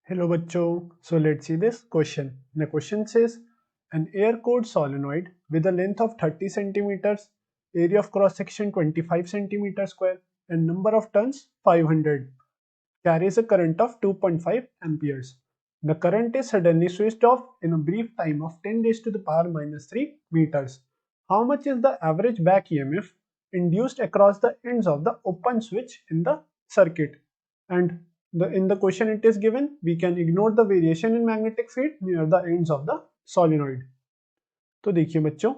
Hello bachcho. So let's see this question. The question says an air-cooled solenoid with a length of 30 centimeters, area of cross section 25 centimeter square and number of turns 500 carries a current of 2.5 amperes. The current is suddenly switched off in a brief time of 10 raised to the power minus 3 meters. How much is the average back EMF induced across the ends of the open switch in the circuit? And in the question it is given, we can ignore the variation in magnetic field near the ends of the solenoid. तो देखिए बच्चों,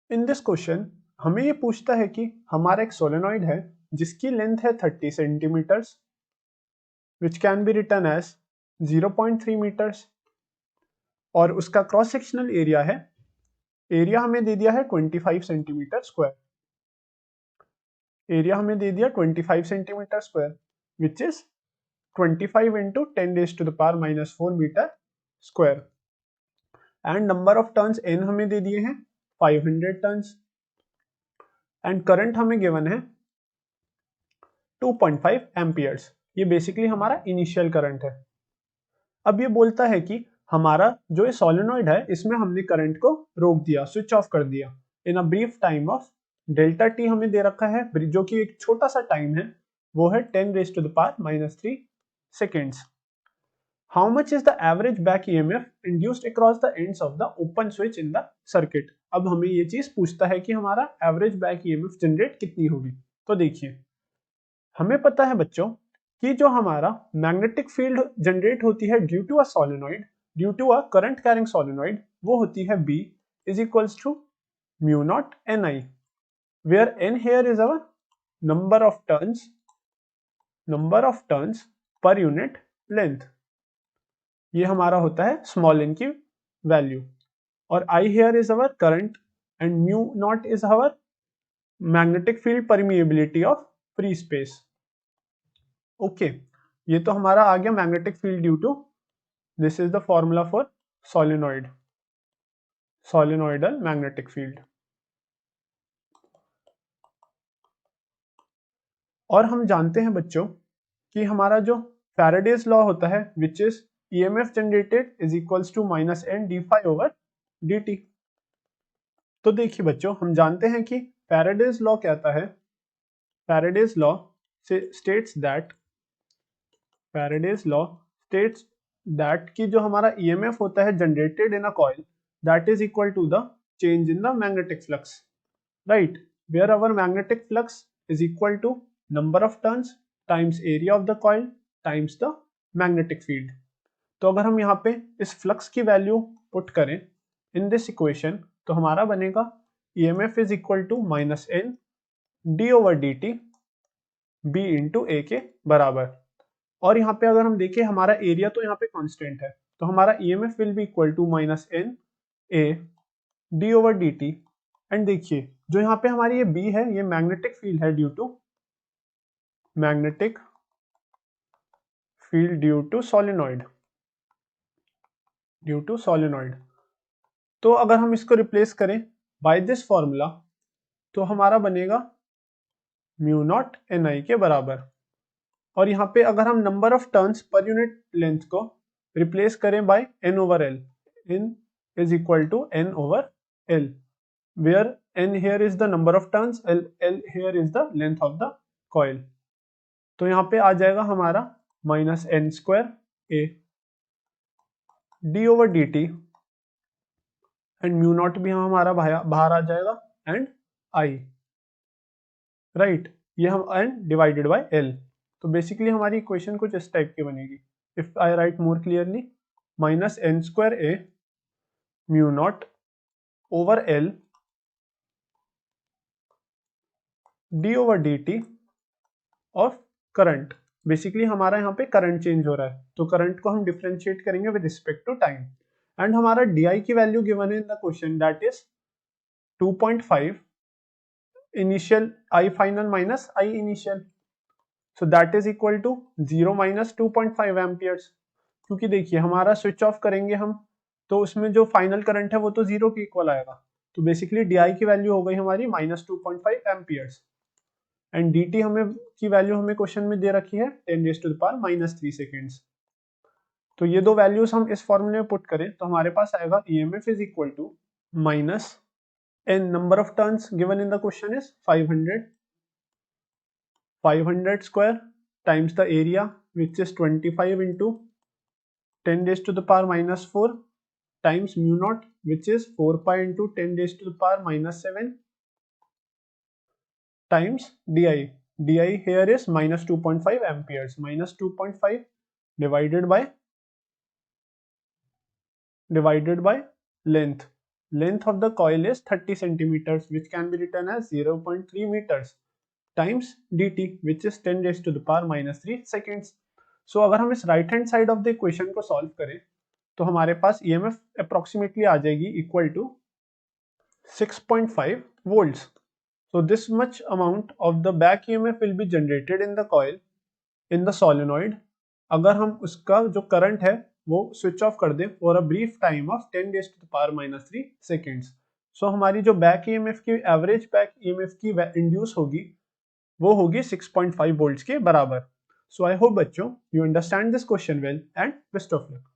in this question हमें ये पूछता है कि हमारा एक सोलेनॉइड है जिसकी लेंथ है 30 centimeters which can be written as 0.3 meters और उसका क्रॉस सेक्शनल एरिया है, एरिया हमें दे दिया है 25 सेंटीमीटर स्क्वायर, एरिया हमें दे दिया 25 centimetre square which is 25 into 10 raised to the power minus 4 meter square and number of turns n हमें दे दिए हैं 500 टर्न्स एंड करंट हमें गिवन है 2.5 एम्पियर्स। ये बेसिकली हमारा इनिशियल करंट है। अब ये बोलता है कि हमारा जो ये सोलेनॉइड है इसमें हमने करंट को रोक दिया, स्विच ऑफ कर दिया in a brief time of delta T हमें दे रखा है जो कि एक छोटा सा टाइम है, वो है 10 raised to the power minus 3 seconds. How much is the average back EMF induced across the ends of the open switch in the circuit? अब हमें ये चीज पूछता है कि हमारा एवरेज बैक EMF जनरेट कितनी होगी। तो देखिए, हमें पता है बच्चों कि जो हमारा मैग्नेटिक फील्ड जनरेट होती है due to a solenoid, due to a current carrying solenoid, वो होती है B is equals to mu not Ni, where N here is our number of turns per unit length। ये हमारा होता है small n की वैल्यू और I here is our current and mu naught is our magnetic field permeability of free space। Okay, ये तो हमारा आ गया magnetic field due to, this is the formula for solenoidal magnetic field. और हम जानते हैं बच्चों कि हमारा जो फैराडेज लॉ होता है which is EMF generated is equals to minus N d phi over D t. तो देखिए बच्चों, हम जानते हैं कि फैराडेज लॉ कहता है, फैराडेज लॉ स्टेट्स दैट कि जो हमारा ईएमएफ होता है generated in a coil that is equal to the change in the magnetic flux, right, where our magnetic flux is equal to number of turns times area of the coil times the magnetic field। तो अगर हम यहाँ पे इस flux की value put करें in this equation तो हमारा बनेगा EMF is equal to minus N D over D T B into A के बराबर। और यहाँ पे अगर हम देखें हमारा एरिया तो यहाँ पे कांस्टेंट है, तो हमारा EMF will be equal to minus N A d over D t. And देखिए जो यहाँ पे हमारी ये B है ये मैग्नेटिक फील्ड है due to magnetic field due to solenoid. तो अगर हम इसको रिप्लेस करें बाय दिस फॉर्मूला तो हमारा बनेगा म्यू नॉट एन आई के बराबर। और यहाँ पे अगर हम number of turns per unit length को रिप्लेस करें by N over L, n is equal to N over L, where n here is the number of turns, l here is the length of the coil। तो यहाँ पे आ जाएगा हमारा minus N square A d over D t and mu not भी हमारा बाहर आ जाएगा एंड आई, राइट, ये हम एन डिवाइडेड बाय एल। तो बेसिकली हमारी इक्वेशन कुछ इस टाइप की बनेगी, if I write more clearly, minus N square A mu not over L d over D t of current. Basically हमारा यहाँ पे करंट चेंज हो रहा है तो करंट को हम डिफरेंशिएट करेंगे with respect to time and हमारा डी आई की वैल्यू गिवन है in the question that is 2.5 initial I final minus I initial, so that is equal to 0 minus 2.5 amperes. क्योंकि देखिए हमारा स्विच ऑफ करेंगे हम तो उसमें जो फाइनल करंट है वो तो जीरो के इक्वल आएगा, तो बेसिकली डी आई की वैल्यू हो गई हमारी माइनस 2.5 एम्पियर्स एंड dt हमें की वैल्यू हमें क्वेश्चन में दे रखी है 10 raised to the power minus 3 seconds। तो ये दो वैल्यूज हम इस फॉर्मूले में पुट करें तो हमारे पास आएगा EMF is equal to minus N number of turns given in the question is 500 square times the area which is 25 into 10 raised to the power minus 4 times mu naught which is 4 pi into 10 raised to the power minus 7 times di. Di here is minus 2.5 amperes. Minus 2.5 divided by length. Length of the coil is 30 centimeters which can be written as 0.3 meters times dt which is 10 raised to the power minus 3 seconds. So अगर हम इस right hand side of the equation को solve करें तो हमारे पास EMF approximately आ जाएगी equal to 6.5 volts. So this much amount of the back EMF will be generated in the coil in the solenoid अगर हम उसका जो करंट है वो स्विच ऑफ कर दे for a brief time of 10 raised to the power minus 3 seconds. So हमारी जो बैक EMF की एवरेज बैक EMF की इंड्यूस होगी वो होगी 6.5 वोल्ट्स के बराबर. सो आई होप बच्चों you understand this question well and best of luck.